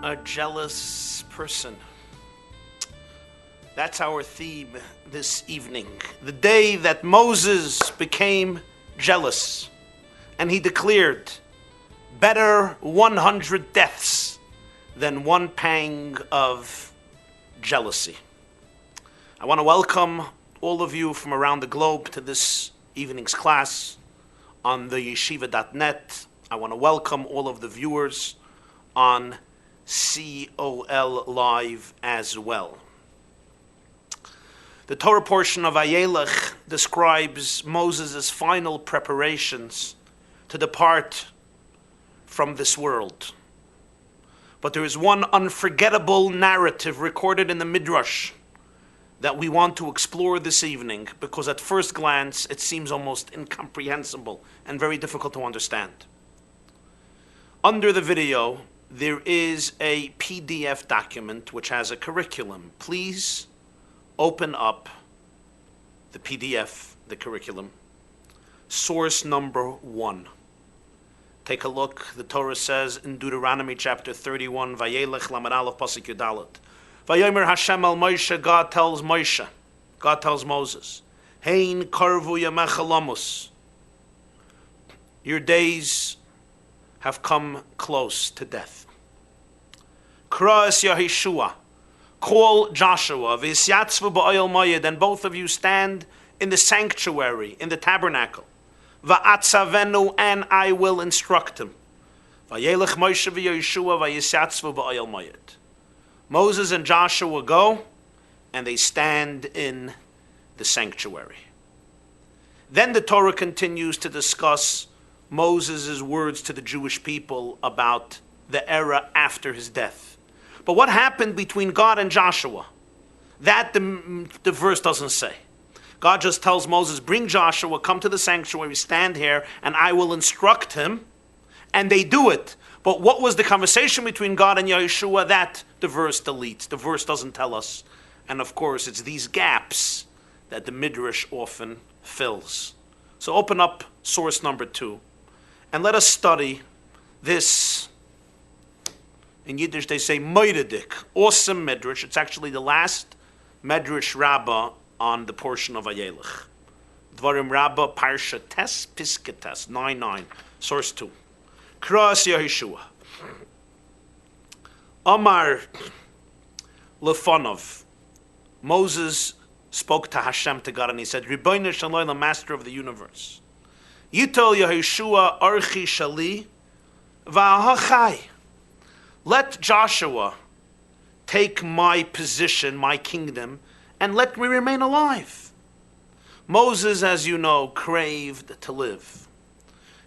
a jealous person. That's our theme this evening. The day that Moses became jealous and he declared, better 100 deaths than one pang of jealousy. I want to welcome all of you from around the globe to this evening's class on the yeshiva.net. I want to welcome all of the viewers on COL Live as well. The Torah portion of Vayelech describes Moses' final preparations to depart from this world. But there is one unforgettable narrative recorded in the Midrash that we want to explore this evening, because at first glance it seems almost incomprehensible and very difficult to understand. Under the video, there is a PDF document which has a curriculum. Please open up the PDF, the curriculum. Source number 1. Take a look. The Torah says in Deuteronomy chapter 31, Vayelech lamed aleph pasuk yudalet. Vayomer Hashem al Moshe, God tells Moses, Hein karvu yamecha lamus. Your days have come close to death. Kras Yahishua, call Joshua, v'isyatzvu ba'oil moyed, and both of you stand in the sanctuary, in the tabernacle. Va'atzavenu, and I will instruct him. Vayelech Moshe v'Yahishua v'yisyatzvu ba'oil moyed. Moses and Joshua go, and they stand in the sanctuary. Then the Torah continues to discuss Moses' words to the Jewish people about the era after his death. But what happened between God and Joshua? That the verse doesn't say. God just tells Moses, bring Joshua, come to the sanctuary, stand here, and I will instruct him. And they do it. But what was the conversation between God and Yeshua? That the verse deletes. The verse doesn't tell us. And of course, it's these gaps that the Midrash often fills. So open up source number 2. And let us study this. In Yiddish they say Midrashic, awesome Midrash. It's actually the last Midrash Rabbi on the portion of Vayelech. Dvarim Rabba Parsha Tes Piskates 9:9. Source 2. Kras Yahishua. Amar Lefonov. Moses spoke to Hashem, to God, and he said, Ribono shel olam, the master of the universe. Yitol Yahishua archi shali va'achai. Let Joshua take my position, my kingdom, and let me remain alive. Moses, as you know, craved to live.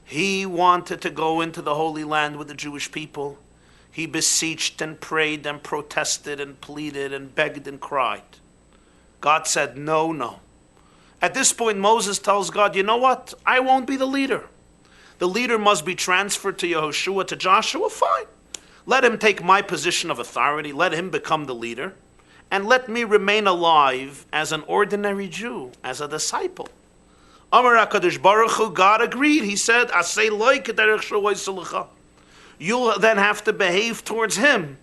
He wanted to go into the Holy Land with the Jewish people. He beseeched and prayed and protested and pleaded and begged and cried. God said, no, no. At this point, Moses tells God, you know what? I won't be the leader. The leader must be transferred to Yehoshua, to Joshua. Fine. Let him take my position of authority. Let him become the leader. And let me remain alive as an ordinary Jew, as a disciple. Amar HaKadosh Baruch Hu, God agreed. He said, Asay loy k'derech shelo yisalecha. You'll then have to behave towards him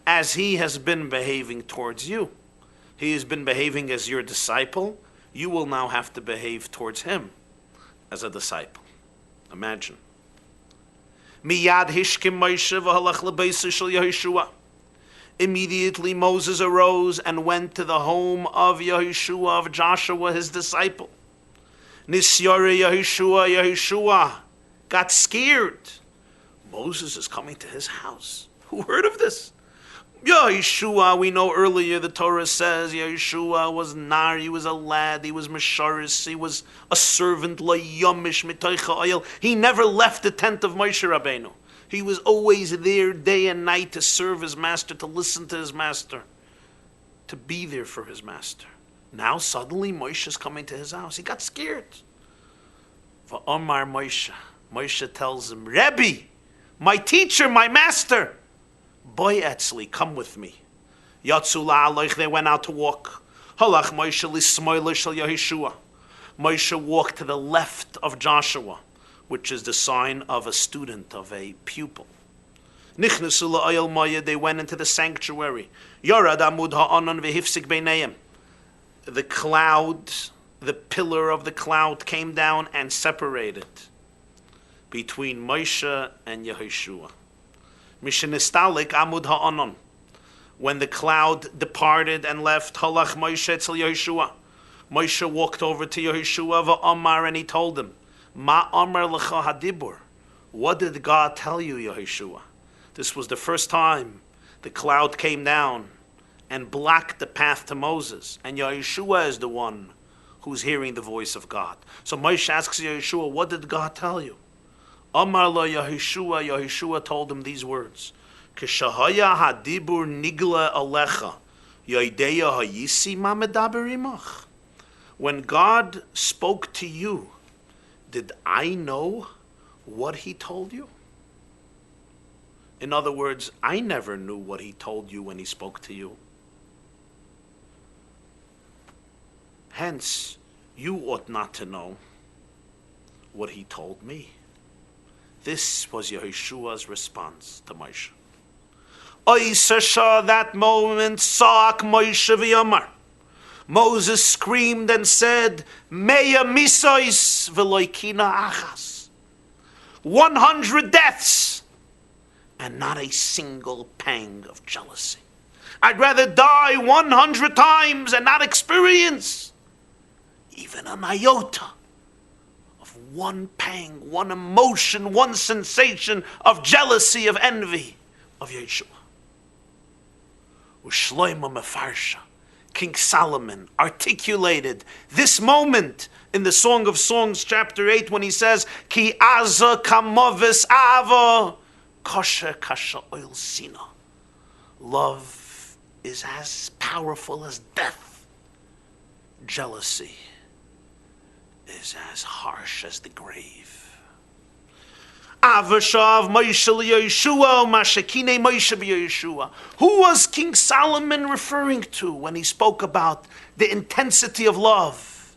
as he has been behaving towards you. He has been behaving as your disciple. You will now have to behave towards him as a disciple. Imagine. Miyad hishkim Moshe v'halach lebeisa shel Yehoshua. Immediately Moses arose and went to the home of Yehoshua, of Joshua, his disciple. Nisyore Yehoshua got scared. Moses is coming to his house. Who heard of this? Yehoshua, we know earlier the Torah says Yehoshua was nar, he was a lad, he was misharis, he was a servant, lo yomish mitoicha oil. He never left the tent of Moshe Rabbeinu. He was always there day and night to serve his master, to listen to his master, to be there for his master. Now suddenly Moshe is coming to his house. He got scared. Va'omar Moshe. Moshe tells him, Rabbi, my teacher, my master, boy etzli, come with me. Yatzu la'aloich, they went out to walk. Halach Moshe lismoile shel Yehoshua. Moshe walked to the left of Joshua, which is the sign of a student, of a pupil. Nichnasu la'ayel maya, they went into the sanctuary. Yarad amud ha'anan v'hifsik beineim. The cloud, the pillar of the cloud came down and separated between Moshe and Yehoshua. Mishenistalik amud ha'anan. When the cloud departed and left, halach Moshe etzel Yehoshua. Moshe walked over to Yehoshua v'amar, and he told him, Ma amar lecha hadibur. What did God tell you, Yehoshua? This was the first time the cloud came down and blocked the path to Moses. And Yehoshua is the one who's hearing the voice of God. So Moshe asks Yehoshua, what did God tell you? Amar lo Yehoshua, Yehoshua told him these words. Kishahaya hadibur nigla alecha, yoideya hayisi ma medaber imach. When God spoke to you, did I know what he told you? In other words, I never knew what he told you when he spoke to you. Hence, you ought not to know what he told me. This was Yehoshua's response to Moshe. Elisha, that moment, Saak Moshe v'yamar. Moses screamed and said, Meya misois v'loikina achas. 100 deaths and not a single pang of jealousy. I'd rather die 100 times and not experience even an iota of one pang, one emotion, one sensation of jealousy, of envy of Yeshua. Ushloima mefarsha. King Solomon articulated this moment in the Song of Songs, chapter 8, when he says, Ki aza kamovis ava, kosher kasha oil sina. Love is as powerful as death. Jealousy is as harsh as the grave. Avashav Moshe Yeshua, Mashakine Moshe Yeshua. Who was King Solomon referring to when he spoke about the intensity of love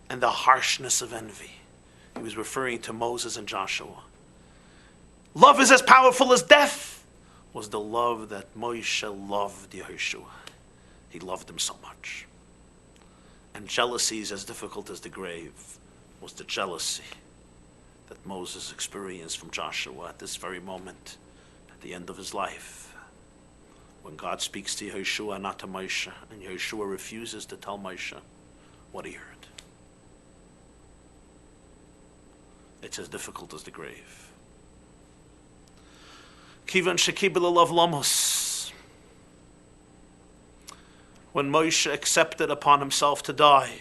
and the harshness of envy? He was referring to Moses and Joshua. Love is as powerful as death was the love that Moshe loved Yehoshua. He loved him so much. And jealousy is as difficult as the grave was the jealousy that Moses experienced from Joshua at this very moment, at the end of his life, when God speaks to Yehoshua, not to Moshe, and Yehoshua refuses to tell Moshe what he heard. It's as difficult as the grave. Kivan shekibel alav lamos. When Moshe accepted upon himself to die,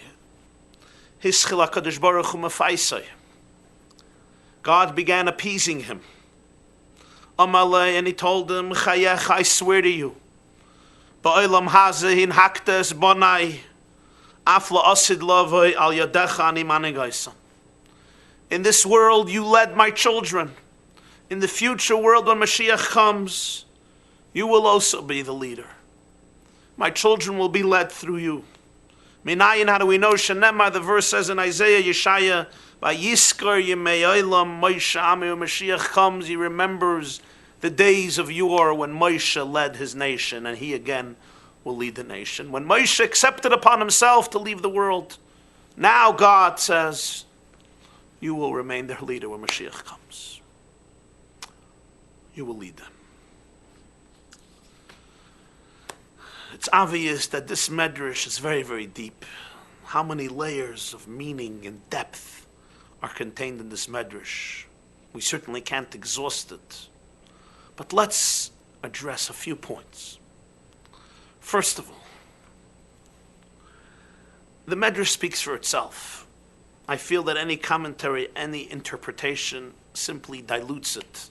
hischil HaKadosh Baruch Hu mefaisai. God began appeasing him. Amalei, and he told him, Chayech, I swear to you, Ba'olam hazeh in haktes bonai, afla asid lavoi al yadecha ani manigaisa. In this world you led my children. In the future world when Mashiach comes, you will also be the leader. My children will be led through you. Minayin, how do we know? Shenemar, the verse says in Isaiah, Yeshaya, Vayiskar Yemei Olam Moshe Amiu, Mashiach comes, he remembers the days of yore when Moshe led his nation, and he again will lead the nation. When Moshe accepted upon himself to leave the world, now God says, you will remain their leader when Mashiach comes. You will lead them. It's obvious that this Midrash is very, very deep. How many layers of meaning and depth are contained in this Midrash? We certainly can't exhaust it. But let's address a few points. First of all, the Midrash speaks for itself. I feel that any commentary, any interpretation simply dilutes it.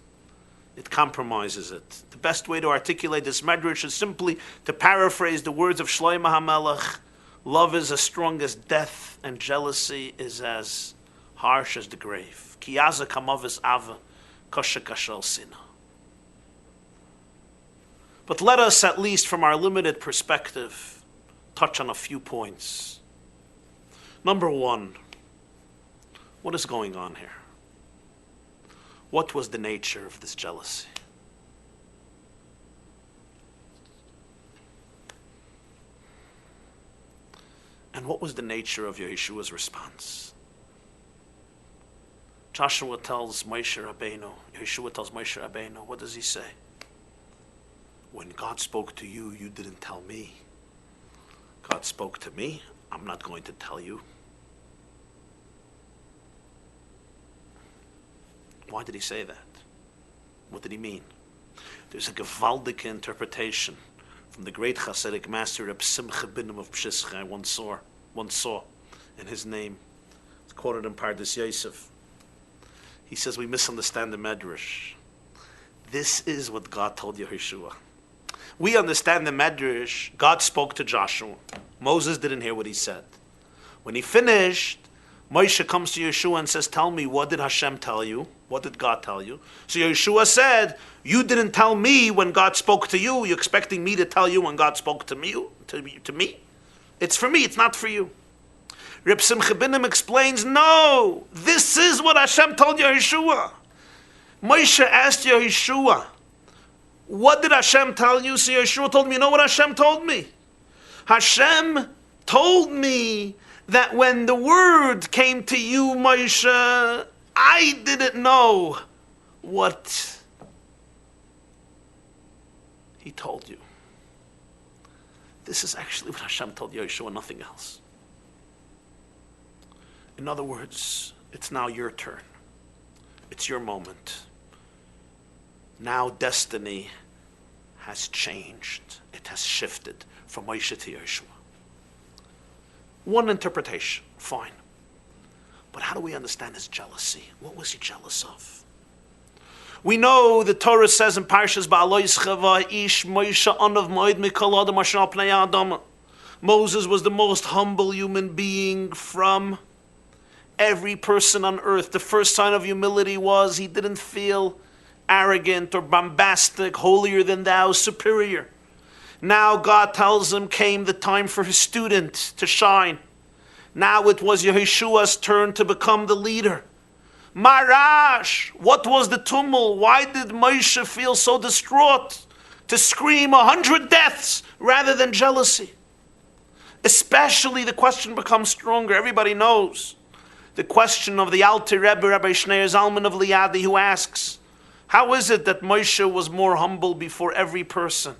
It compromises it. The best way to articulate this Midrash is simply to paraphrase the words of Shlomo HaMelech. Love is as strong as death, and jealousy is as harsh as the grave. Ki aza kamavis ava, kosher kashal sina. But let us, at least from our limited perspective, touch on a few points. Number one, what is going on here? What was the nature of this jealousy? And what was the nature of Yeshua's response? Joshua tells Moshe Rabbeinu, Yeshua tells Moshe Rabbeinu, what does he say? When God spoke to you, you didn't tell me. God spoke to me, I'm not going to tell you. Why did he say that? What did he mean? There's a gewaldige interpretation from the great Hasidic master Reb Simcha Binim of Pshischa I once saw in his name. It's quoted in Pardes Yosef. He says, we misunderstand the Midrash. This is what God told Yehoshua. We understand the Midrash. God spoke to Joshua. Moses didn't hear what he said. When he finished, Moshe comes to Yeshua and says, tell me, what did Hashem tell you? What did God tell you? So Yeshua said, you didn't tell me when God spoke to you. You're expecting me to tell you when God spoke to me? To me? It's for me, it's not for you. Reb Simcha Binim explains, no, this is what Hashem told Yeshua. Moshe asked Yeshua, what did Hashem tell you? So Yeshua told me, you know what Hashem told me? Hashem told me that when the word came to you, Moshe, I didn't know what he told you. This is actually what Hashem told Yeshua, nothing else. In other words, it's now your turn. It's your moment. Now destiny has changed. It has shifted from Moshe to Yeshua. One interpretation, fine. But how do we understand his jealousy? What was he jealous of? We know the Torah says in Parshas Ba'alois Chava, Ish Moshe Anav Moed Mikol Adam Asher Al Pnei Adam. Moses was the most humble human being from every person on earth. The first sign of humility was he didn't feel arrogant or bombastic, holier than thou, superior. Now God tells him came the time for his student to shine. Now it was Yeshua's turn to become the leader. Marash, what was the tumult? Why did Moshe feel so distraught to scream 100 deaths rather than jealousy? Especially the question becomes stronger. Everybody knows the question of the Alter Rebbe, Rabbi Shneur Zalman of Liadi, who asks, how is it that Moshe was more humble before every person?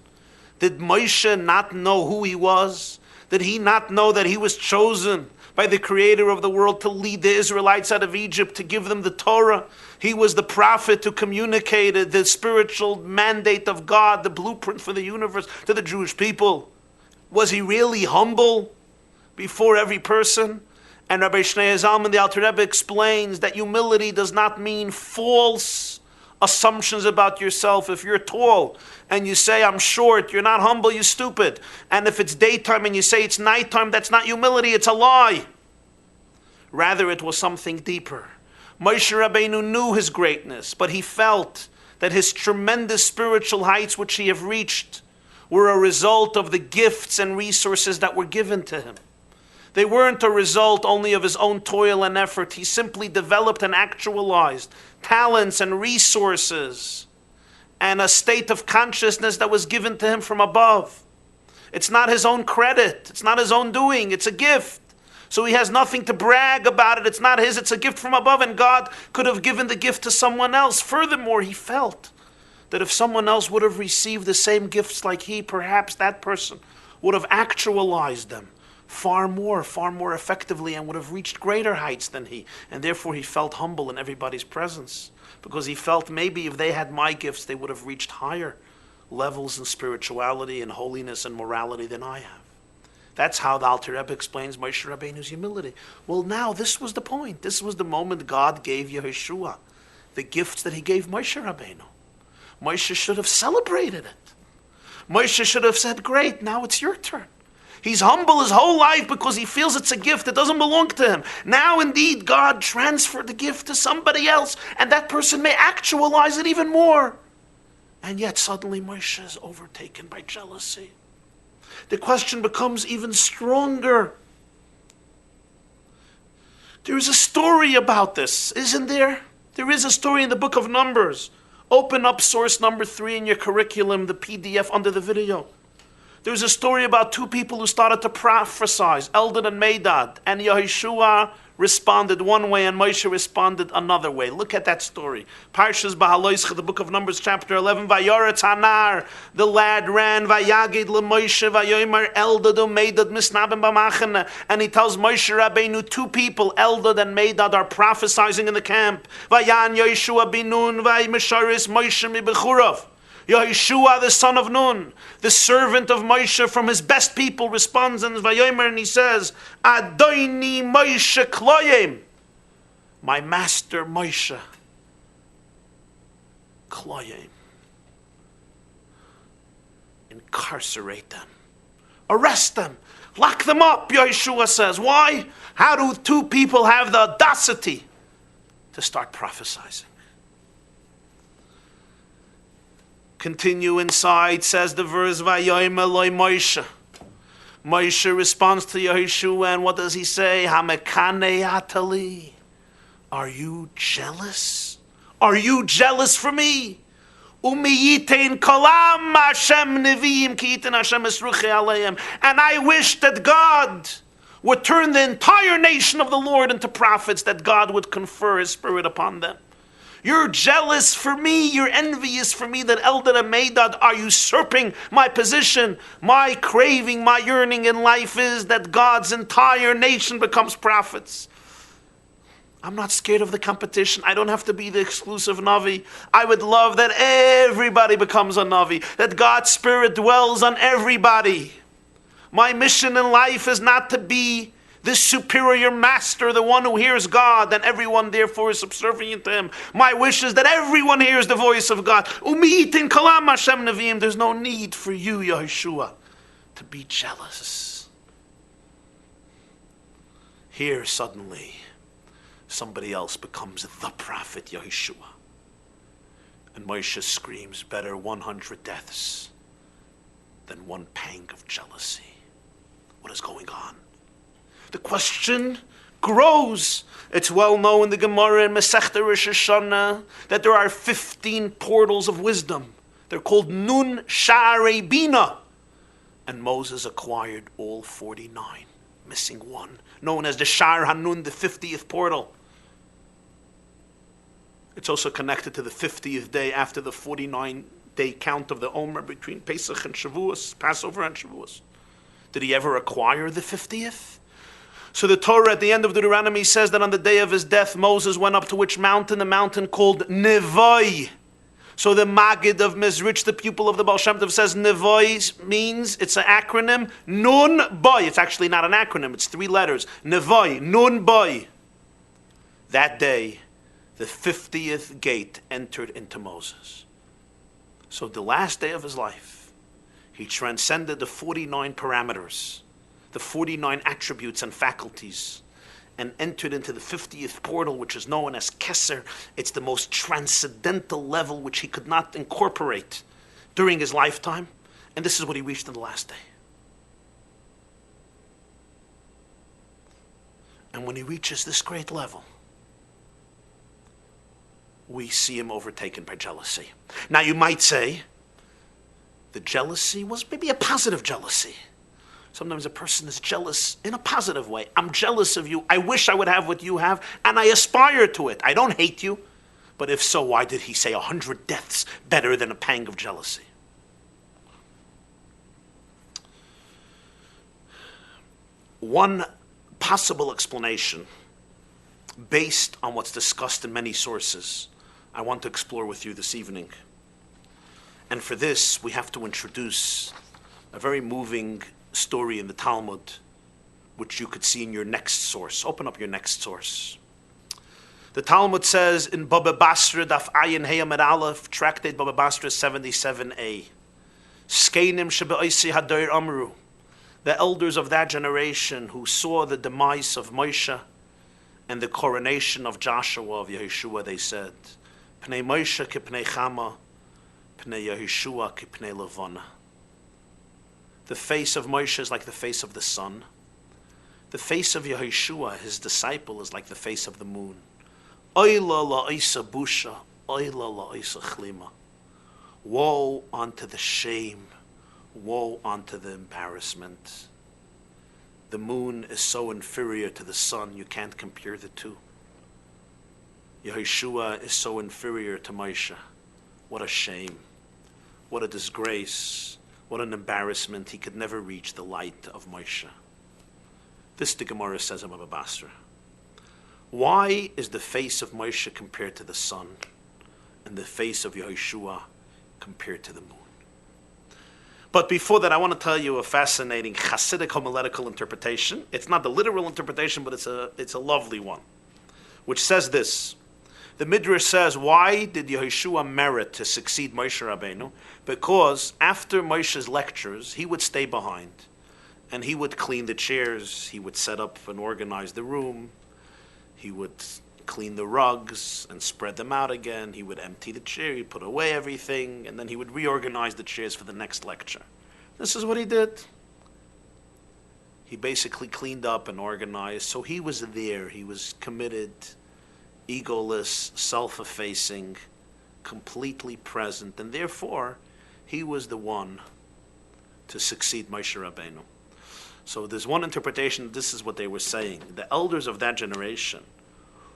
Did Moshe not know who he was? Did he not know that he was chosen by the creator of the world to lead the Israelites out of Egypt, to give them the Torah? He was the prophet who communicated the spiritual mandate of God, the blueprint for the universe to the Jewish people. Was he really humble before every person? And Rabbi Shneur Zalman, the Alter Rebbe, explains that humility does not mean false assumptions about yourself. If you're tall and you say, I'm short, you're not humble, you're stupid. And if it's daytime and you say it's nighttime, that's not humility, it's a lie. Rather, it was something deeper. Moshe Rabbeinu knew his greatness, but he felt that his tremendous spiritual heights which he had reached were a result of the gifts and resources that were given to him. They weren't a result only of his own toil and effort. He simply developed and actualized talents and resources and a state of consciousness that was given to him from above. It's not his own credit. It's not his own doing. It's a gift. So he has nothing to brag about it. It's not his. It's a gift from above, and God could have given the gift to someone else. Furthermore, he felt that if someone else would have received the same gifts like he, perhaps that person would have actualized them far more effectively and would have reached greater heights than he. And therefore he felt humble in everybody's presence, because he felt maybe if they had my gifts, they would have reached higher levels in spirituality and holiness and morality than I have. That's how the Alter Rebbe explains Moshe Rabbeinu's humility. Well, now this was the point. This was the moment God gave Yehoshua the gifts that he gave Moshe Rabbeinu. Moshe should have celebrated it. Moshe should have said, great, now it's your turn. He's humble his whole life because he feels it's a gift that doesn't belong to him. Now, indeed, God transferred the gift to somebody else, and that person may actualize it even more. And yet, suddenly, Moshe is overtaken by jealousy. The question becomes even stronger. There's a story about this, isn't there? There is a story in the book of Numbers. Open up source number 3 in your curriculum, the PDF under the video. There's a story about two people who started to prophesy, Eldad and Medad, and Yehoshua responded one way and Moshe responded another way. Look at that story. Parshas Bahaloischa, the book of Numbers, chapter 11. Vayoretz Hanar, the lad ran, Vayagid LeMoshe, Vayomer Eldad and Medad misnabim b'machane. And he tells Moshe Rabbeinu, two people, Eldad and Medad, are prophesying in the camp. Vayan Yehoshua bin Nun, Vaymisharis Moshe mi Bechurav. Yehoshua, the son of Nun, the servant of Moshe from his best people, responds in Vayomer and he says, Adoni Moshe Kloyim, my master Moshe Kloyim. Incarcerate them, arrest them, lock them up, Yehoshua says. Why? How do two people have the audacity to start prophesying? Continue inside, says the verse, Vayomer Eloi Moshe. Moshe responds to Yehoshua, and what does he say? Hamekane atali. Are you jealous? Are you jealous for me? Umiyitein kolam Hashem neviim ki yitin Hashem esruchi aleim. And I wish that God would turn the entire nation of the Lord into prophets, that God would confer His Spirit upon them. You're jealous for me, you're envious for me that Eldad and Medad are usurping my position. My craving, my yearning in life is that God's entire nation becomes prophets. I'm not scared of the competition. I don't have to be the exclusive Navi. I would love that everybody becomes a Navi, that God's Spirit dwells on everybody. My mission in life is not to be this superior master, the one who hears God, and everyone therefore is subservient to Him. My wish is that everyone hears the voice of God. Umiitin kalam Hashem neviim. There's no need for you, Yehoshua, to be jealous. Here suddenly, somebody else becomes the prophet Yehoshua. And Moshe screams, better 100 deaths than one pang of jealousy. What is going on? The question grows. It's well known in the Gemara in Masechta Rosh Hashanah that there are 15 portals of wisdom. They're called Nun Sha'arei Bina. And Moses acquired all 49, missing one, known as the Sha'ar Hanun, the 50th portal. It's also connected to the 50th day after the 49-day count of the Omer between Pesach and Shavuos, Passover and Shavuos. Did he ever acquire the 50th? So the Torah at the end of Deuteronomy says that on the day of his death, Moses went up to which mountain? The mountain called Nevoi. So the Maggid of Mizrich, the pupil of the Baal Shem Tov, says Nevoi means, it's an acronym, Nun Boy. It's actually not an acronym, it's 3 letters. Nevoi, Nun Boy. That day, the 50th gate entered into Moses. So the last day of his life, he transcended the 49 parameters, the 49 attributes and faculties, and entered into the 50th portal, which is known as Keser. It's the most transcendental level which he could not incorporate during his lifetime. And this is what he reached in the last day. And when he reaches this great level, we see him overtaken by jealousy. Now you might say, the jealousy was maybe a positive jealousy. Sometimes a person is jealous in a positive way. I'm jealous of you. I wish I would have what you have, and I aspire to it. I don't hate you. But if so, why did he say 100 deaths better than a pang of jealousy? One possible explanation, based on what's discussed in many sources, I want to explore with you this evening. And for this, we have to introduce a very moving story in the Talmud, which you could see in your next source. Open up your next source. The Talmud says in Baba Basra, Daf Ayin Hey Amid Aleph, tractate Baba Basra 77a, Skeinim Shebe'oisi Hadoir Amru, the elders of that generation who saw the demise of Moshe and the coronation of Joshua, of Yehoshua, they said, Pnei Moshe ki pnei Chama, Pnei Yehoshua ki pnei Levana. The face of Moshe is like the face of the sun. The face of Yehoshua, his disciple, is like the face of the moon. Oyla la isa busha, oyla la isa chlima. Woe unto the shame, woe unto the embarrassment. The moon is so inferior to the sun, you can't compare the two. Yehoshua is so inferior to Moshe. What a shame. What a disgrace. What an embarrassment. He could never reach the light of Moshe. This the Gemara says in Baba Basra. Why is the face of Moshe compared to the sun and the face of Yehoshua compared to the moon? But before that, I want to tell you a fascinating Hasidic homiletical interpretation. It's not the literal interpretation, but it's a lovely one, which says this. The Midrash says, why did Yehoshua merit to succeed Moshe Rabbeinu? Because after Moshe's lectures, he would stay behind, and he would clean the chairs, he would set up and organize the room, he would clean the rugs and spread them out again, he would empty the chair, he'd put away everything, and then he would reorganize the chairs for the next lecture. This is what he did. He basically cleaned up and organized, so he was there, he was committed, egoless, self-effacing, completely present, and therefore he was the one to succeed Moshe Rabbeinu. So there's one interpretation, this is what they were saying. The elders of that generation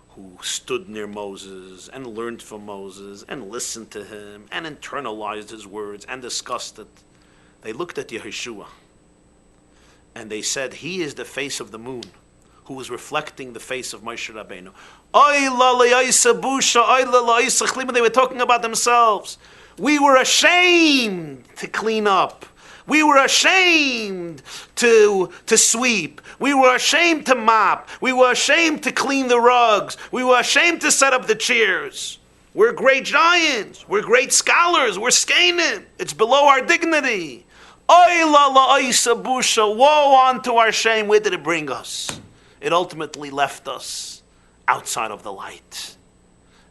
who stood near Moses and learned from Moses and listened to him and internalized his words and discussed it, they looked at Yehoshua and they said, he is the face of the moon who was reflecting the face of Moshe Rabbeinu. They were talking about themselves. We were ashamed to clean up. We were ashamed to sweep. We were ashamed to mop. We were ashamed to clean the rugs. We were ashamed to set up the chairs. We're great giants. We're great scholars. We're skenim. It's below our dignity. Woe unto our shame. Where did it bring us? It ultimately left us outside of the light.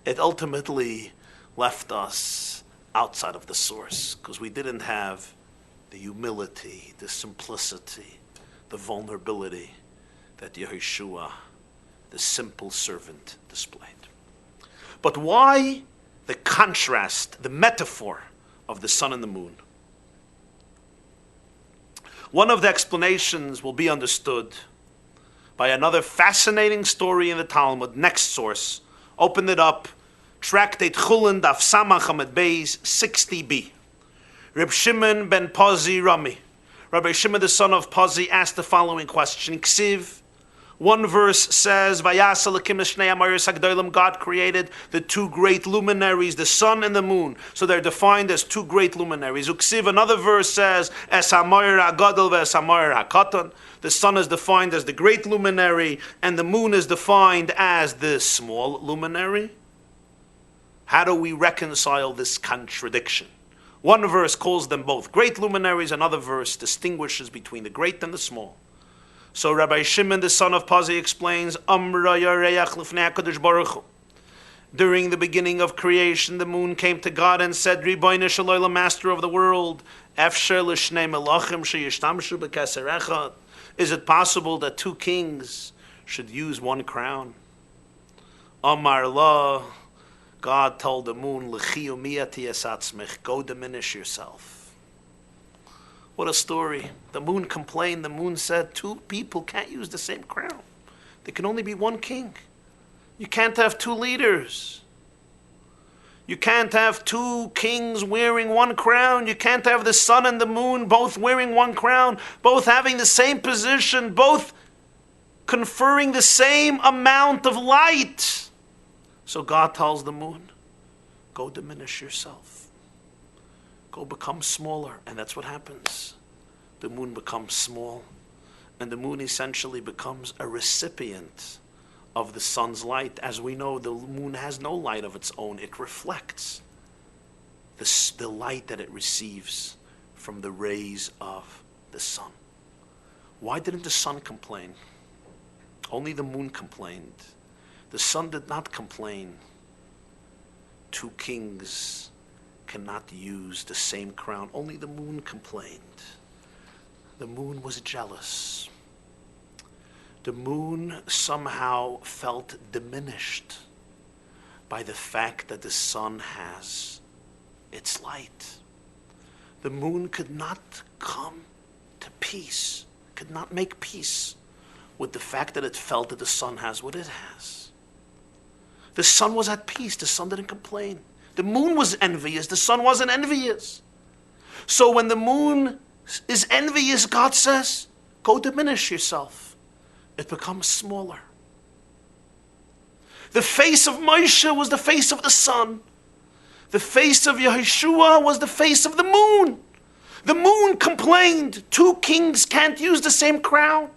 It ultimately left us outside of the source because we didn't have the humility, the simplicity, the vulnerability that Yehoshua, the simple servant, displayed. But why the contrast, the metaphor of the sun and the moon? One of the explanations will be understood by another fascinating story in the Talmud. Next source. Open it up. Tractate Chulin Daf Samach Amud Beis 60b. Reb Shimon ben Pazi Rami. Rabbi Shimon the son of Pazi asked the following question. Ksiv. One verse says, Vayasa L'kim Shnei Amayros Hagdolim, God created the two great luminaries, the sun and the moon. So they're defined as two great luminaries. Uksiv, another verse says, Es Hamayr HaGadol ve'es Hamayr HaKatan. The sun is defined as the great luminary, and the moon is defined as the small luminary. How do we reconcile this contradiction? One verse calls them both great luminaries, another verse distinguishes between the great and the small. So Rabbi Shimon, the son of Pazi, explains, during the beginning of creation, the moon came to God and said, Ribono shel olam, master of the world, is it possible that two kings should use one crown? Amar la, God told the moon, go diminish yourself. What a story. The moon complained. The moon said, two people can't use the same crown. There can only be one king. You can't have two leaders. You can't have two kings wearing one crown. You can't have the sun and the moon both wearing one crown, both having the same position, both conferring the same amount of light. So God tells the moon, go diminish yourself. Go become smaller. And that's what happens. The moon becomes small. And the moon essentially becomes a recipient of the sun's light. As we know, the moon has no light of its own. It reflects the light that it receives from the rays of the sun. Why didn't the sun complain? Only the moon complained. The sun did not complain. Two kings cannot use the same crown. Only the moon complained. The moon was jealous. The moon somehow felt diminished by the fact that the sun has its light. The moon could not come to peace, could not make peace with the fact that it felt that the sun has what it has. The sun was at peace. The sun didn't complain. The moon was envious. The sun wasn't envious. So when the moon is envious, God says, go diminish yourself. It becomes smaller. The face of Moshe was the face of the sun. The face of Yeshua was the face of the moon. The moon complained, 2 kings can't use the same crown.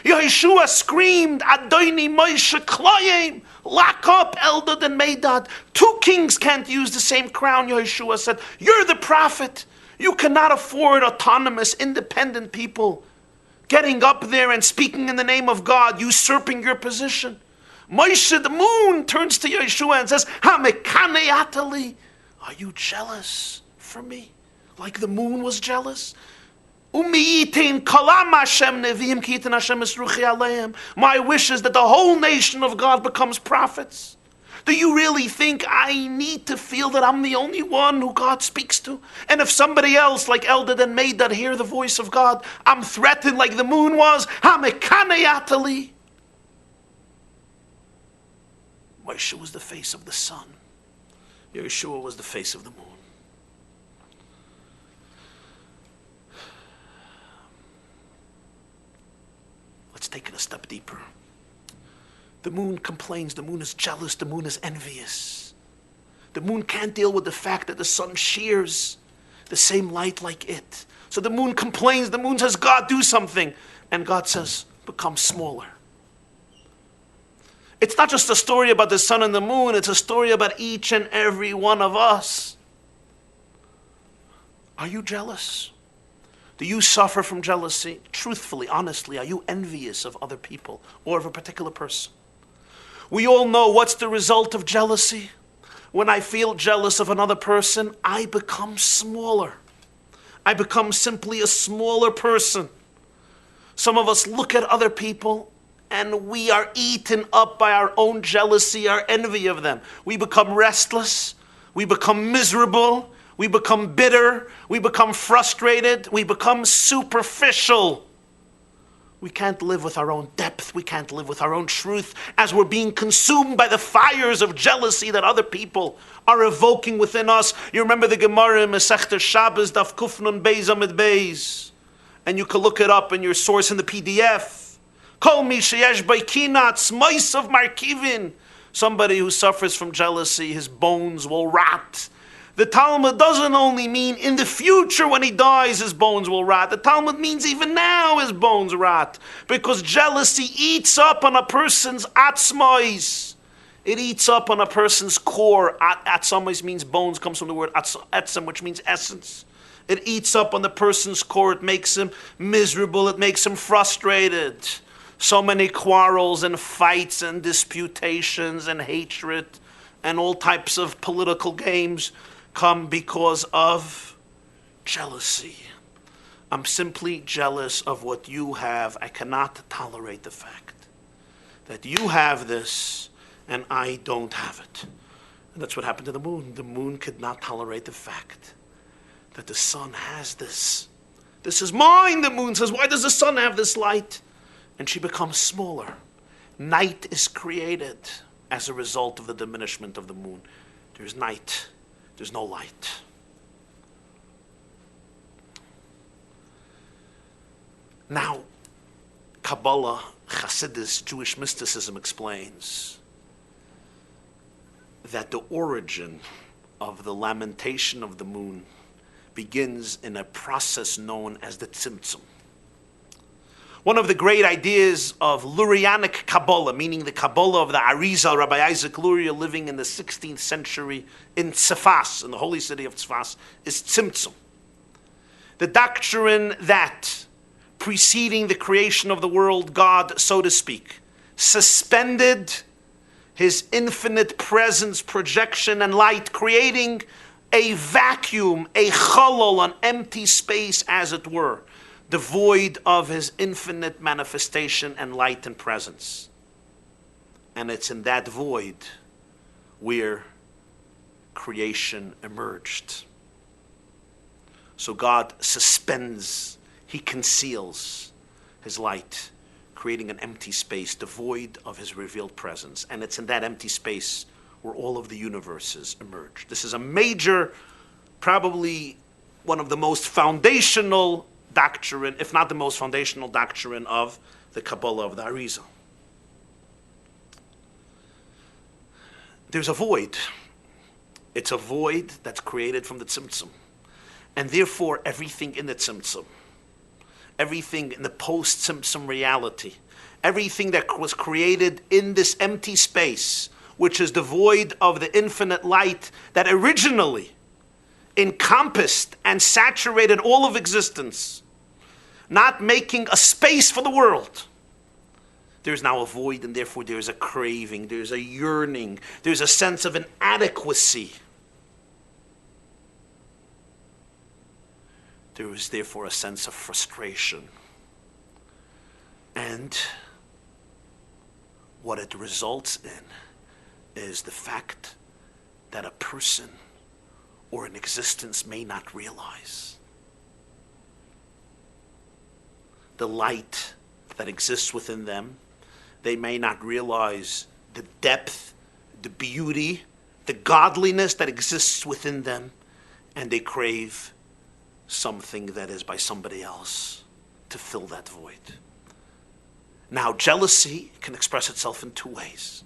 Yeshua screamed, Adoni Moshe Klayim, lock up Eldad and Medad. 2 kings can't use the same crown. Yeshua said, you're the prophet. You cannot afford autonomous, independent people getting up there and speaking in the name of God, usurping your position. Moshe, the moon, turns to Yeshua and says, Hamekane Atali, are you jealous for me? Like the moon was jealous? My wish is that the whole nation of God becomes prophets. Do you really think I need to feel that I'm the only one who God speaks to? And if somebody else like Eldad and Medad hear the voice of God, I'm threatened like the moon was? Moshe was the face of the sun. Yeshua was the face of the moon. Let's take it a step deeper. The moon complains, the moon is jealous, the moon is envious. The moon can't deal with the fact that the sun shares the same light like it. So the moon complains, the moon says, God, do something. And God says, become smaller. It's not just a story about the sun and the moon, it's a story about each and every one of us. Are you jealous? Do you suffer from jealousy? Truthfully, honestly, are you envious of other people or of a particular person? We all know what's the result of jealousy. When I feel jealous of another person, I become smaller. I become simply a smaller person. Some of us look at other people and we are eaten up by our own jealousy, our envy of them. We become restless. We become miserable. We become bitter. We become frustrated. We become superficial. We can't live with our own depth. We can't live with our own truth as we're being consumed by the fires of jealousy that other people are evoking within us. You remember the Gemara in Masechta Shabbos, Daf Kufnun Beis Amid Beis, and you can look it up in your source in the PDF. Kol mi sheyesh b'kinat smois of markivin. Somebody who suffers from jealousy, his bones will rot. The Talmud doesn't only mean in the future when he dies his bones will rot. The Talmud means even now his bones rot. Because jealousy eats up on a person's atzmais. It eats up on a person's core. Atzmais means bones, comes from the word etzem, which means essence. It eats up on the person's core. It makes him miserable. It makes him frustrated. So many quarrels and fights and disputations and hatred and all types of political games come because of jealousy. I'm simply jealous of what you have. I cannot tolerate the fact that you have this and I don't have it. And that's what happened to the moon. The moon could not tolerate the fact that the sun has this. This is mine, the moon says. Why does the sun have this light? And she becomes smaller. Night is created as a result of the diminishment of the moon. There's night. There's no light. Now, Kabbalah, Hasidus, Jewish mysticism explains that the origin of the lamentation of the moon begins in a process known as the Tzimtzum. One of the great ideas of Lurianic Kabbalah, meaning the Kabbalah of the Arizal, Rabbi Isaac Luria, living in the 16th century in Tzfas, in the holy city of Tzfas, is Tzimtzum. The doctrine that, preceding the creation of the world, God, so to speak, suspended his infinite presence, projection, and light, creating a vacuum, a cholol, an empty space, as it were, devoid of his infinite manifestation and light and presence. And it's in that void where creation emerged. So God suspends, he conceals his light, creating an empty space devoid of his revealed presence. And it's in that empty space where all of the universes emerge. This is a major, probably one of the most foundational doctrine, if not the most foundational doctrine of the Kabbalah of the Arizal. There's a void. It's a void that's created from the Tzimtzum. And therefore, everything in the Tzimtzum, everything in the post-Tzimtzum reality, everything that was created in this empty space, which is devoid of the infinite light that originally encompassed and saturated all of existence, not making a space for the world. There's now a void, and therefore there's a craving, there's a yearning, there's a sense of inadequacy. There is therefore a sense of frustration. And what it results in is the fact that a person or an existence may not realize the light that exists within them. They may not realize the depth, the beauty, the godliness that exists within them, and they crave something that is by somebody else to fill that void. Now, jealousy can express itself in two ways.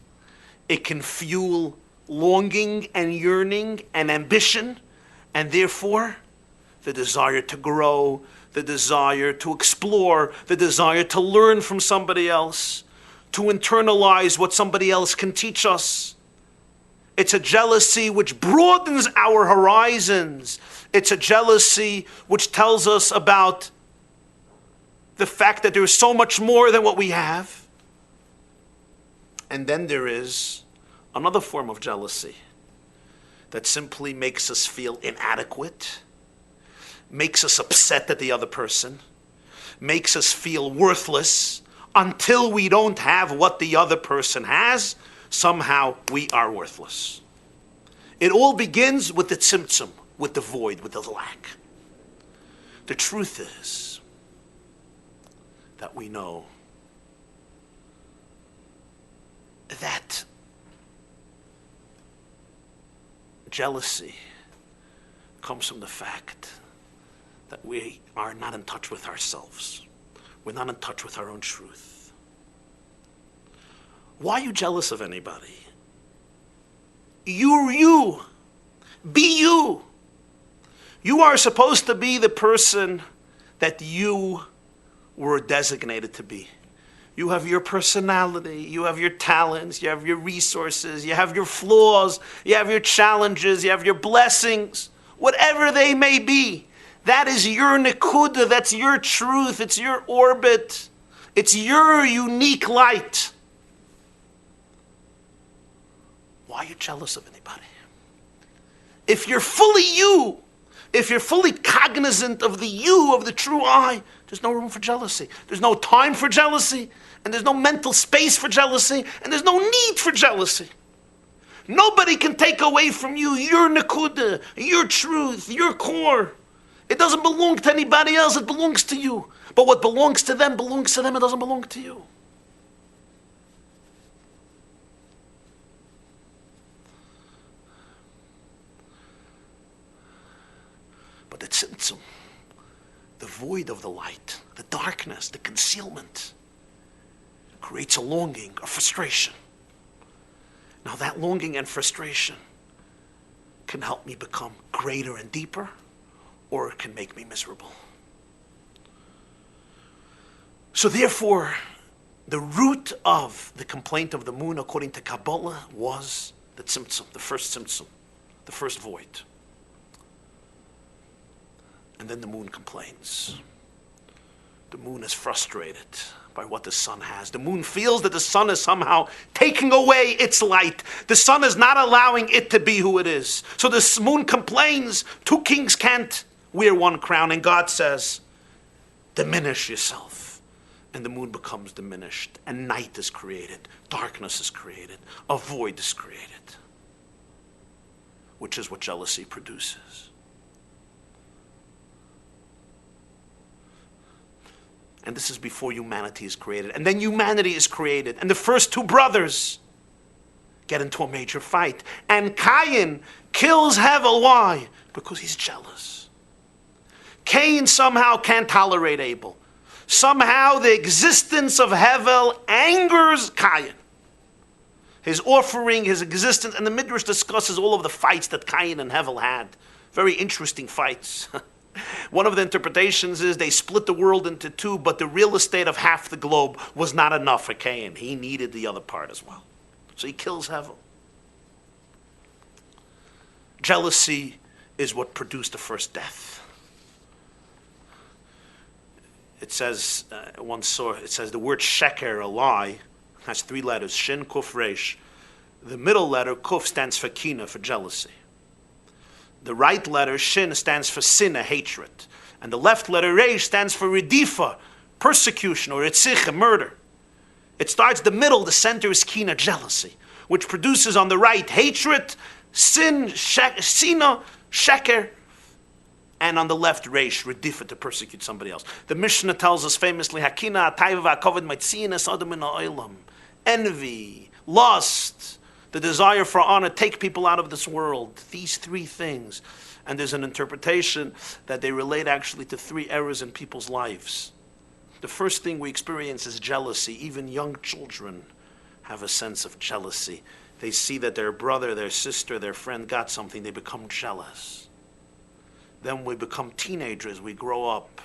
It can fuel longing and yearning and ambition, and therefore the desire to grow, the desire to explore, the desire to learn from somebody else, to internalize what somebody else can teach us. It's a jealousy which broadens our horizons. It's a jealousy which tells us about the fact that there is so much more than what we have. And then there is another form of jealousy that simply makes us feel inadequate, makes us upset at the other person, makes us feel worthless. Until we don't have what the other person has, somehow we are worthless. It all begins with the tzimtzum, with the void, with the lack. The truth is that we know that jealousy comes from the fact that we are not in touch with ourselves. We're not in touch with our own truth. Why are you jealous of anybody? You're you. Be you. You are supposed to be the person that you were designated to be. You have your personality, you have your talents, you have your resources, you have your flaws, you have your challenges, you have your blessings, whatever they may be. That is your nekuda, that's your truth, it's your orbit, it's your unique light. Why are you jealous of anybody? If you're fully you, if you're fully cognizant of the you, of the true I, there's no room for jealousy. There's no time for jealousy, and there's no mental space for jealousy, and there's no need for jealousy. Nobody can take away from you your nekuda, your truth, your core. It doesn't belong to anybody else, it belongs to you. But what belongs to them, it doesn't belong to you. But the tzimtzum, the void of the light, the darkness, the concealment, creates a longing, a frustration. Now that longing and frustration can help me become greater and deeper, or it can make me miserable. So therefore, the root of the complaint of the moon, according to Kabbalah, was the tzimtzum, the first void. And then the moon complains. The moon is frustrated by what the sun has. The moon feels that the sun is somehow taking away its light. The sun is not allowing it to be who it is. So the moon complains, two kings can't wear one crown. And God says, diminish yourself. And the moon becomes diminished. And night is created. Darkness is created. A void is created. which is what jealousy produces. And this is before humanity is created. And then humanity is created. And the first two brothers get into a major fight. And Cain kills Hevel. Why? Because he's jealous. Cain somehow can't tolerate Abel. Somehow the existence of Hevel angers Cain. His offering, his existence, and the Midrash discusses all of the fights that Cain and Hevel had. Very interesting fights. One of the interpretations is they split the world into two, but the real estate of half the globe was not enough for Cain. He needed the other part as well. So he kills Hevel. Jealousy is what produced the first death. It says, one source, it says the word sheker, a lie, has three letters, shin, kuf, resh. The middle letter, kuf, stands for kina, for jealousy. The right letter, shin, stands for sinna, hatred. And the left letter, resh, stands for redifa, persecution, or etzicha, murder. It starts the middle, the center is kina, jealousy, which produces on the right hatred, sin, sina, sheker, and on the left, resh, redifa, to persecute somebody else. The Mishnah tells us famously, hakina, atayva, v'akovad, maitzinas, adam in ha'olam. Envy, lust, the desire for honor, take people out of this world. These three things. And there's an interpretation that they relate actually to three errors in people's lives. The first thing we experience is jealousy. Even young children have a sense of jealousy. They see that their brother, their sister, their friend got something, they become jealous. Then we become teenagers, we grow up.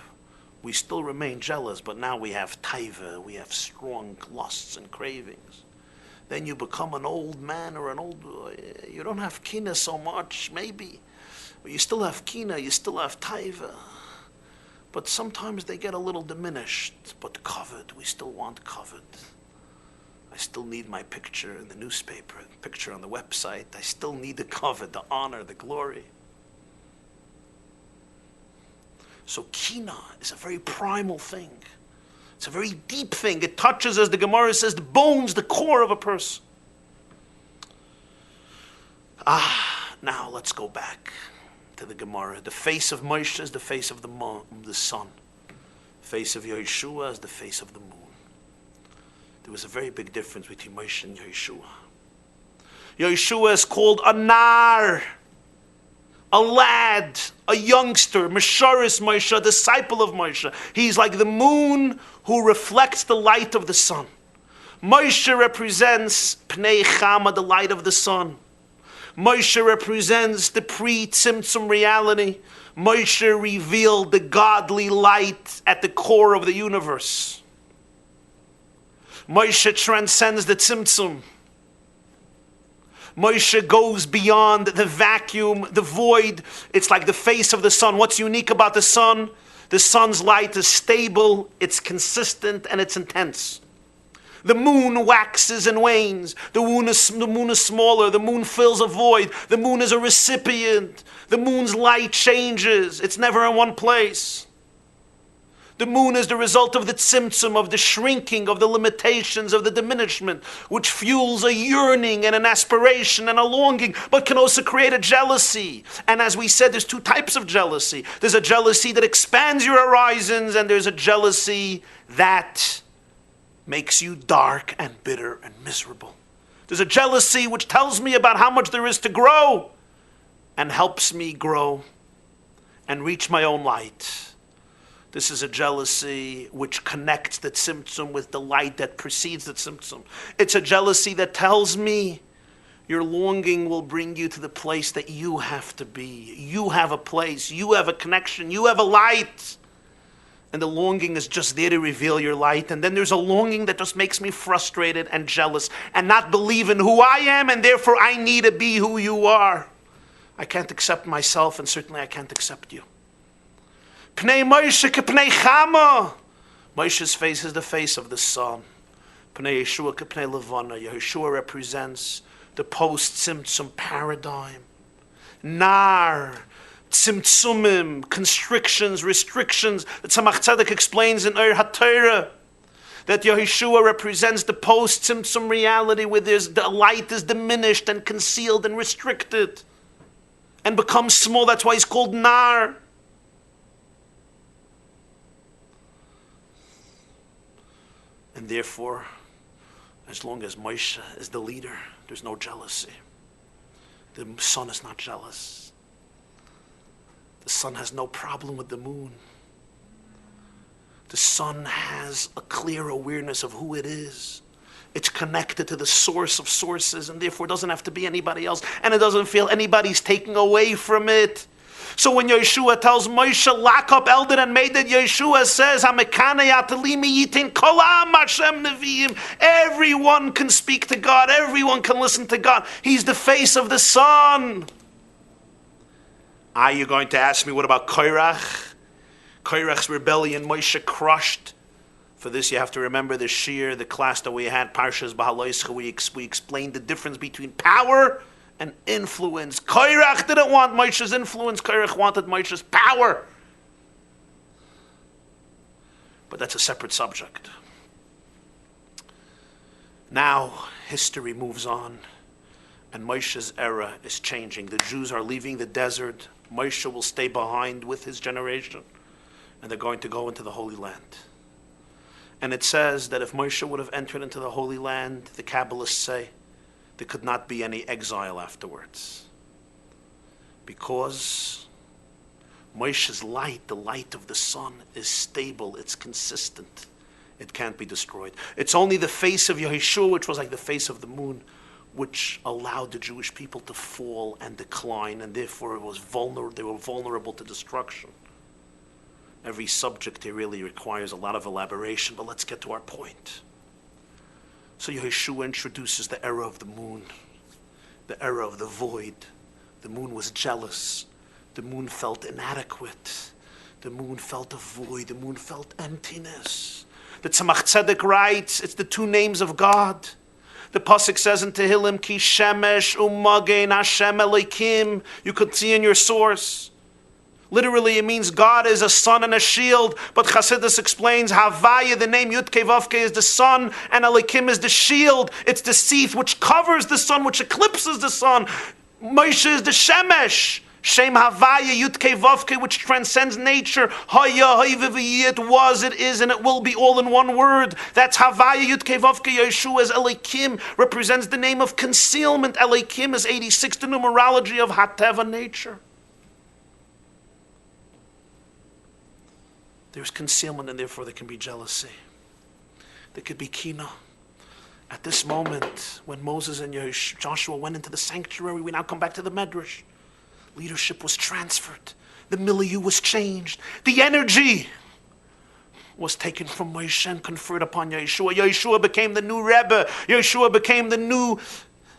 We still remain jealous, but now we have taiva, we have strong lusts and cravings. Then you become an old man or an old, you don't have kina so much, maybe. But you still have kina, you still have taiva. But sometimes they get a little diminished. But covet, we still want covet. I still need my picture in the newspaper, picture on the website. I still need the covet, the honor, the glory. So kina is a very primal thing. It's a very deep thing. It touches, as the Gemara says, the bones, the core of a person. Now let's go back to the Gemara. The face of Moshe is the face of the sun. The face of Yeshua is the face of the moon. There was a very big difference between Moshe and Yeshua. Yeshua is called a nar, a lad, a youngster, Mesharis Moshe, a disciple of Moshe. He's like the moon who reflects the light of the sun. Moshe represents Pnei Chama, the light of the sun. Moshe represents the pre-Tzimtzum reality. Moshe revealed the godly light at the core of the universe. Moshe transcends the Tzimtzum. Moshe goes beyond the vacuum, the void. It's like the face of the sun. What's unique about the sun? The sun's light is stable, it's consistent, and it's intense. The moon waxes and wanes. The moon is smaller. The moon fills a void. The moon is a recipient. The moon's light changes. It's never in one place. The moon is the result of the tzimtzum, of the shrinking, of the limitations, of the diminishment, which fuels a yearning and an aspiration and a longing, but can also create a jealousy. And as we said, there's two types of jealousy. There's a jealousy that expands your horizons, and there's a jealousy that makes you dark and bitter and miserable. There's a jealousy which tells me about how much there is to grow and helps me grow and reach my own light. This is a jealousy which connects the tzimtzum with the light that precedes the tzimtzum. It's a jealousy that tells me your longing will bring you to the place that you have to be. You have a place, you have a connection, you have a light. And the longing is just there to reveal your light. And then there's a longing that just makes me frustrated and jealous and not believe in who I am, and therefore I need to be who you are. I can't accept myself, and certainly I can't accept you. Pnei Moshe k'pnei Chama. Moshe's face is the face of the sun. Pnei Yeshua k'pnei Levana. Yeshua represents the post-Tzimtzum paradigm. Nar, Tzimtzumim, constrictions, restrictions. The Tzemach Tzedek explains in Ur HaTorah that Yeshua represents the post-Tzimtzum reality where the light is diminished and concealed and restricted. and becomes small. That's why he's called Nar. And therefore, as long as Moshe is the leader, there's no jealousy. The sun is not jealous. The sun has no problem with the moon. The sun has a clear awareness of who it is. It's connected to the source of sources, and therefore doesn't have to be anybody else, and it doesn't feel anybody's taking away from it. So when Yeshua tells Moshe, lock up Eldon and Maiden, Yeshua says, everyone can speak to God, everyone can listen to God. He's the face of the sun. Are you going to ask me, what about Korach? Korach's rebellion, Moshe crushed. For this, you have to remember the shiur, the class that we had, Parshas Bahaloischa, we explained the difference between power and influence. Korach didn't want Moshe's influence. Korach wanted Moshe's power. But that's a separate subject. Now, history moves on, and Moshe's era is changing. The Jews are leaving the desert. Moshe will stay behind with his generation, and they're going to go into the Holy Land. And it says that if Moshe would have entered into the Holy Land, the Kabbalists say, there could not be any exile afterwards. Because Moshe's light, the light of the sun, is stable, it's consistent. It can't be destroyed. It's only the face of Yeshua, which was like the face of the moon, which allowed the Jewish people to fall and decline, and therefore they were vulnerable to destruction. Every subject here really requires a lot of elaboration, but let's get to our point. So Yeshua introduces the era of the moon, the era of the void. The moon was jealous. The moon felt inadequate. The moon felt a void. The moon felt emptiness. The Tzemach Tzedek writes, it's the two names of God. The Pasuk says in Tehillim, Ki Shemesh U'Magen Hashem Elokim. You could see in your source. Literally, it means God is a sun and a shield. But Chassidus explains, Havaya, the name Yud-Kei Vav-Kei, is the sun, and Elokim is the shield. It's the seeth which covers the sun, which eclipses the sun. Moshe is the Shemesh. Shem Havaya, Yud-Kei Vav-Kei, which transcends nature. Haya, Hayvivi, it was, it is, and it will be, all in one word. That's Havaya, Yud-Kei Vav-Kei. Yeshua as Elokim represents the name of concealment. Elokim is 86, the numerology of Hateva, nature. There's concealment, and therefore there can be jealousy. There could be kina. At this moment, when Moses and Joshua went into the sanctuary, we now come back to the Midrash. Leadership was transferred. The milieu was changed. The energy was taken from Moshe and conferred upon Yeshua. Yeshua became the new Rebbe. Yeshua became the new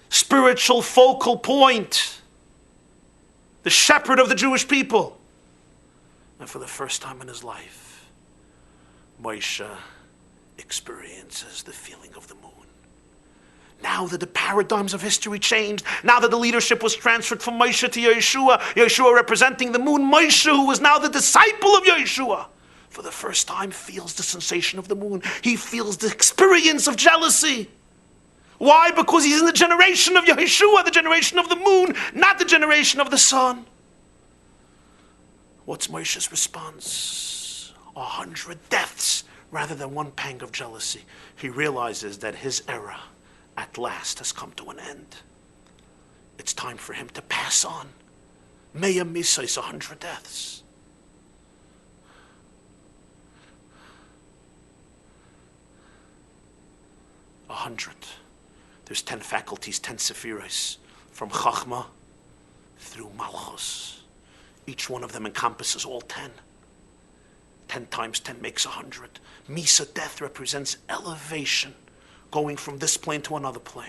spiritual focal point. The shepherd of the Jewish people. And for the first time in his life, Moshe experiences the feeling of the moon. Now that the paradigms of history changed, now that the leadership was transferred from Moshe to Yeshua, Yeshua representing the moon, Moshe, who was now the disciple of Yeshua, for the first time feels the sensation of the moon. He feels the experience of jealousy. Why? Because he's in the generation of Yeshua, the generation of the moon, not the generation of the sun. What's Moshe's response? 100 deaths rather than one pang of jealousy. He realizes that his era at last has come to an end. It's time for him to pass on. Meya Misais, 100 deaths. A 100. There's 10 faculties, 10 sephiros, from Chachma through Malchus. Each one of them encompasses all 10. 10 times 10 makes 100. Misa, death, represents elevation, going from this plane to another plane.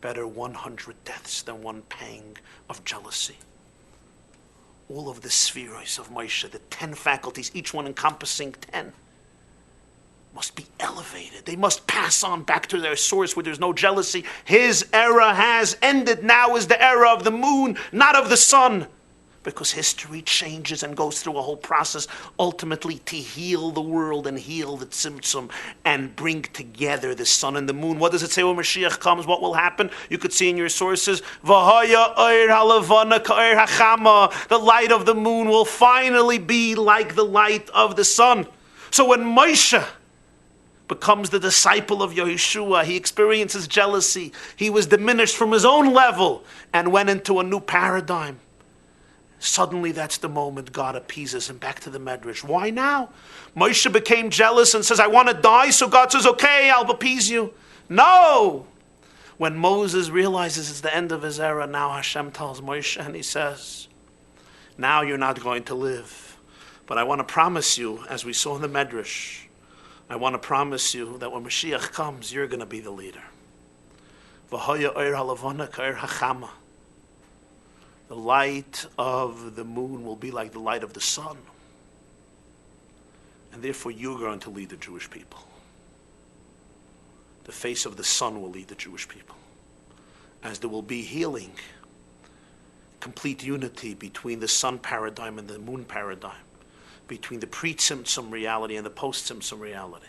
Better 100 deaths than one pang of jealousy. All of the spheres of Moshe, the 10 faculties, each one encompassing 10, must be elevated. They must pass on back to their source where there's no jealousy. His era has ended. Now is the era of the moon, not of the sun. Because history changes and goes through a whole process, ultimately to heal the world and heal the Tzimtzum and bring together the sun and the moon. What does it say when Mashiach comes? What will happen? You could see in your sources, V'haya oir halavana ka'oir hachama. The light of the moon will finally be like the light of the sun. So when Moshe becomes the disciple of Yehoshua, he experiences jealousy. He was diminished from his own level and went into a new paradigm. Suddenly, that's the moment God appeases him. Back to the Midrash. Why now? Moshe became jealous and says, I want to die. So God says, okay, I'll appease you. No! When Moses realizes it's the end of his era, now Hashem tells Moshe, and he says, now you're not going to live. But I want to promise you, as we saw in the Midrash, I want to promise you that when Mashiach comes, you're going to be the leader. V'haya oir halavana ka'oir hachama. The light of the moon will be like the light of the sun. And therefore you're going to lead the Jewish people. The face of the sun will lead the Jewish people. As there will be healing, complete unity between the sun paradigm and the moon paradigm, between the pre-Tzimtzum reality and the post-Tzimtzum reality.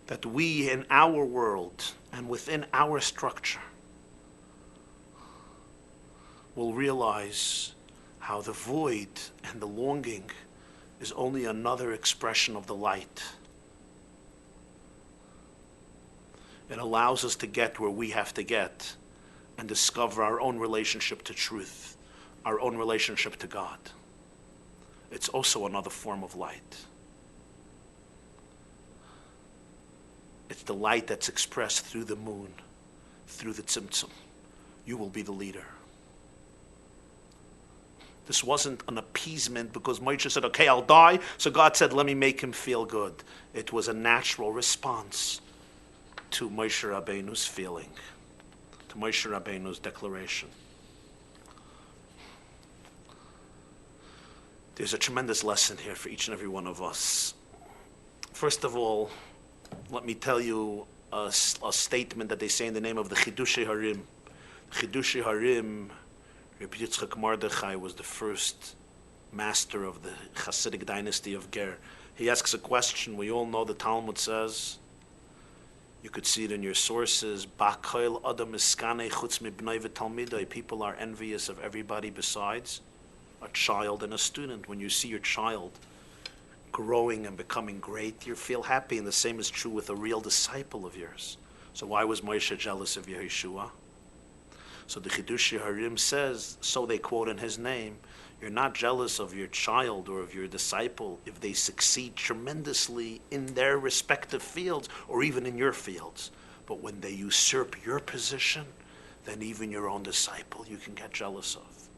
That we in our world and within our structure will realize how the void and the longing is only another expression of the light. It allows us to get where we have to get and discover our own relationship to truth, our own relationship to God. It's also another form of light. It's the light that's expressed through the moon, through the Tzimtzum. You will be the leader. This wasn't an appeasement because Moshe said, okay, I'll die. So God said, let me make him feel good. It was a natural response to Moshe Rabbeinu's feeling, to Moshe Rabbeinu's declaration. There's a tremendous lesson here for each and every one of us. First of all, let me tell you a statement that they say in the name of the Chidushei Harim. Chidushei Harim, Rabbi Yitzchak Mordechai was the first master of the Hasidic dynasty of Ger. He asks a question. We all know the Talmud says, you could see it in your sources, Ba'koil adam iskane chutz mibnei v'talmidei. People are envious of everybody besides a child and a student. When you see your child growing and becoming great, you feel happy, and the same is true with a real disciple of yours. So why was Moshe jealous of Yehoshua? So the Chidushei Harim says, so they quote in his name, you're not jealous of your child or of your disciple if they succeed tremendously in their respective fields or even in your fields. But when they usurp your position, then even your own disciple you can get jealous of.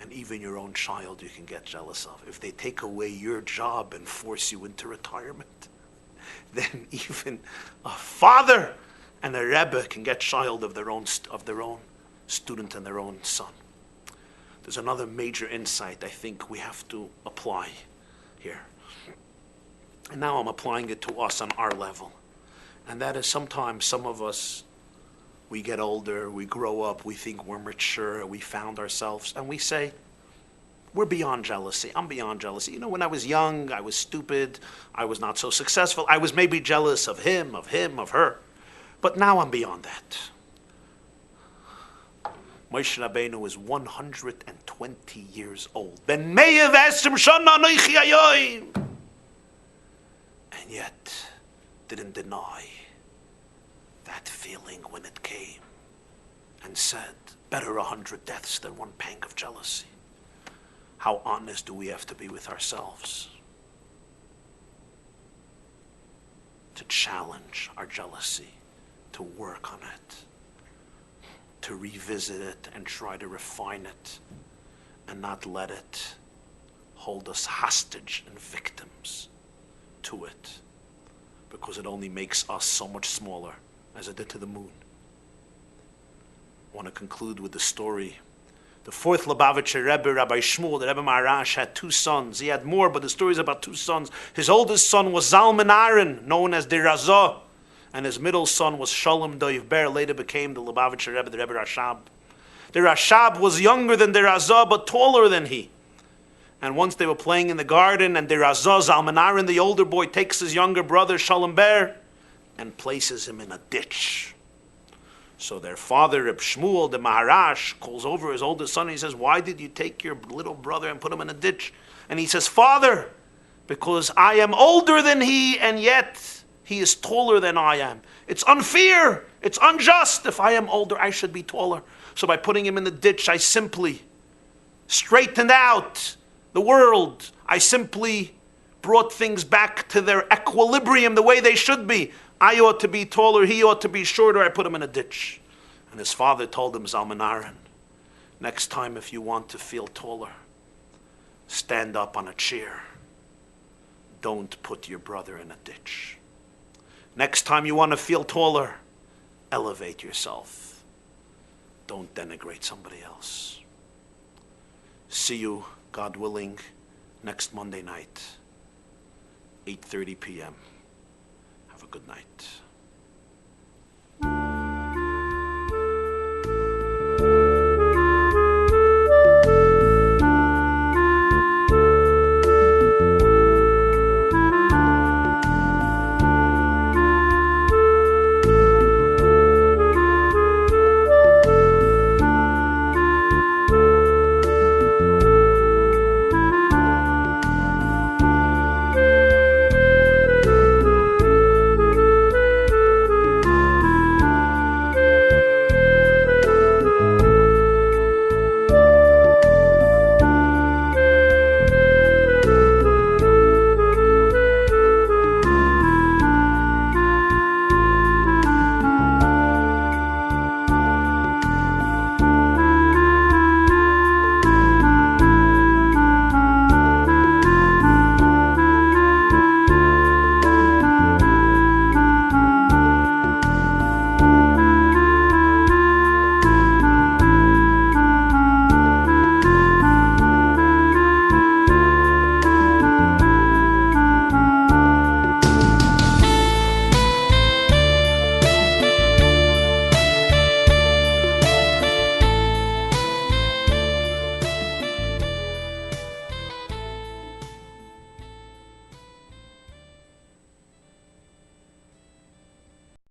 And even your own child you can get jealous of. If they take away your job and force you into retirement, then even a father and a Rebbe can get child of their own student and their own son. There's another major insight I think we have to apply here. And now I'm applying it to us on our level. And that is sometimes some of us, we get older, we grow up, we think we're mature, we found ourselves, and we say, we're beyond jealousy. I'm beyond jealousy. You know, when I was young, I was stupid, I was not so successful, I was maybe jealous of him, of her. But now I'm beyond that. Moshe Rabbeinu is 120 years old. And yet, didn't deny that feeling when it came and said, better 100 deaths than one pang of jealousy. How honest do we have to be with ourselves to challenge our jealousy, to work on it, to revisit it and try to refine it and not let it hold us hostage and victims to it, because it only makes us so much smaller, as it did to the moon. I want to conclude with the story. The fourth Lubavitcher Rebbe, Rabbi Shmuel, the Rebbe Maharash, had two sons. He had more, but the story is about two sons. His oldest son was Zalman Aaron, known as the Razah, and his middle son was Shalom Doiv Ber, later became the Lubavitcher Rebbe, the Rebbe Rashab. The Rashab was younger than the Razah, but taller than he. And once they were playing in the garden, and the Razah, Zalmanaran, the older boy, takes his younger brother, Shalom Ber, and places him in a ditch. So their father, Reb Shmuel, the Maharash, calls over his oldest son and he says, why did you take your little brother and put him in a ditch? And he says, Father, because I am older than he, and yet he is taller than I am. It's unfair. It's unjust. If I am older, I should be taller. So by putting him in the ditch, I simply straightened out the world. I simply brought things back to their equilibrium, the way they should be. I ought to be taller, he ought to be shorter. I put him in a ditch. And his father told him, Zalmanaran, next time if you want to feel taller, stand up on a chair. Don't put your brother in a ditch. Next time you want to feel taller, elevate yourself. Don't denigrate somebody else. See you, God willing, next Monday night, 8:30 p.m. Have a good night.